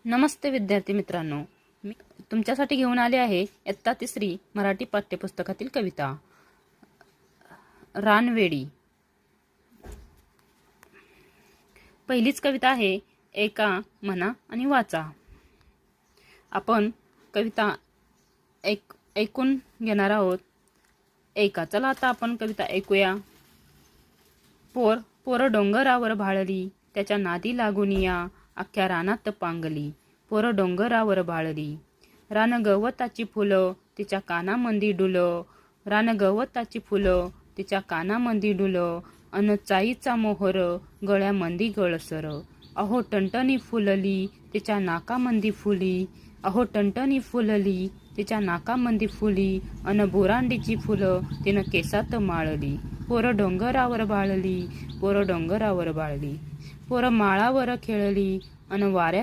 नमस्ते विद्यार्थी मित्रांनो, मी तुमच्यासाठी घेऊन आले आहे इयत्ता 3 मराठी पाठ्यपुस्तकातील कविता रानवेडी। पहिलीच कविता आहे, ऐका म्हणा आणि वाचा। आपण कविता ऐकून घेणार आहोत। ऐका, चला आता आपण कविता ऐकूया। पोर डोंगरावर भाळली, त्याच्या नादी लागून या अख्ख्या रानात पांगली। पोर डोंगरावर भाळली, रान गवताची फुलं तिच्या कानामंदी डुलं, रान गवताची फुलं तिच्या कानामंदी डुलं, अन चाईचा मोहर गळ्यामंदी गळसर। अहो टणटणी फुलली तिच्या नाकामंदी फुली, अहो टणटणी फुलली तिच्या नाकामंदी फुली, अन बोरांडीची फुलं तिनं केसात माळली। पोर डोंगरावर भाळली, पोर डोंगरावर भाळली, पोर माळावर खेळली, अन वाऱ्या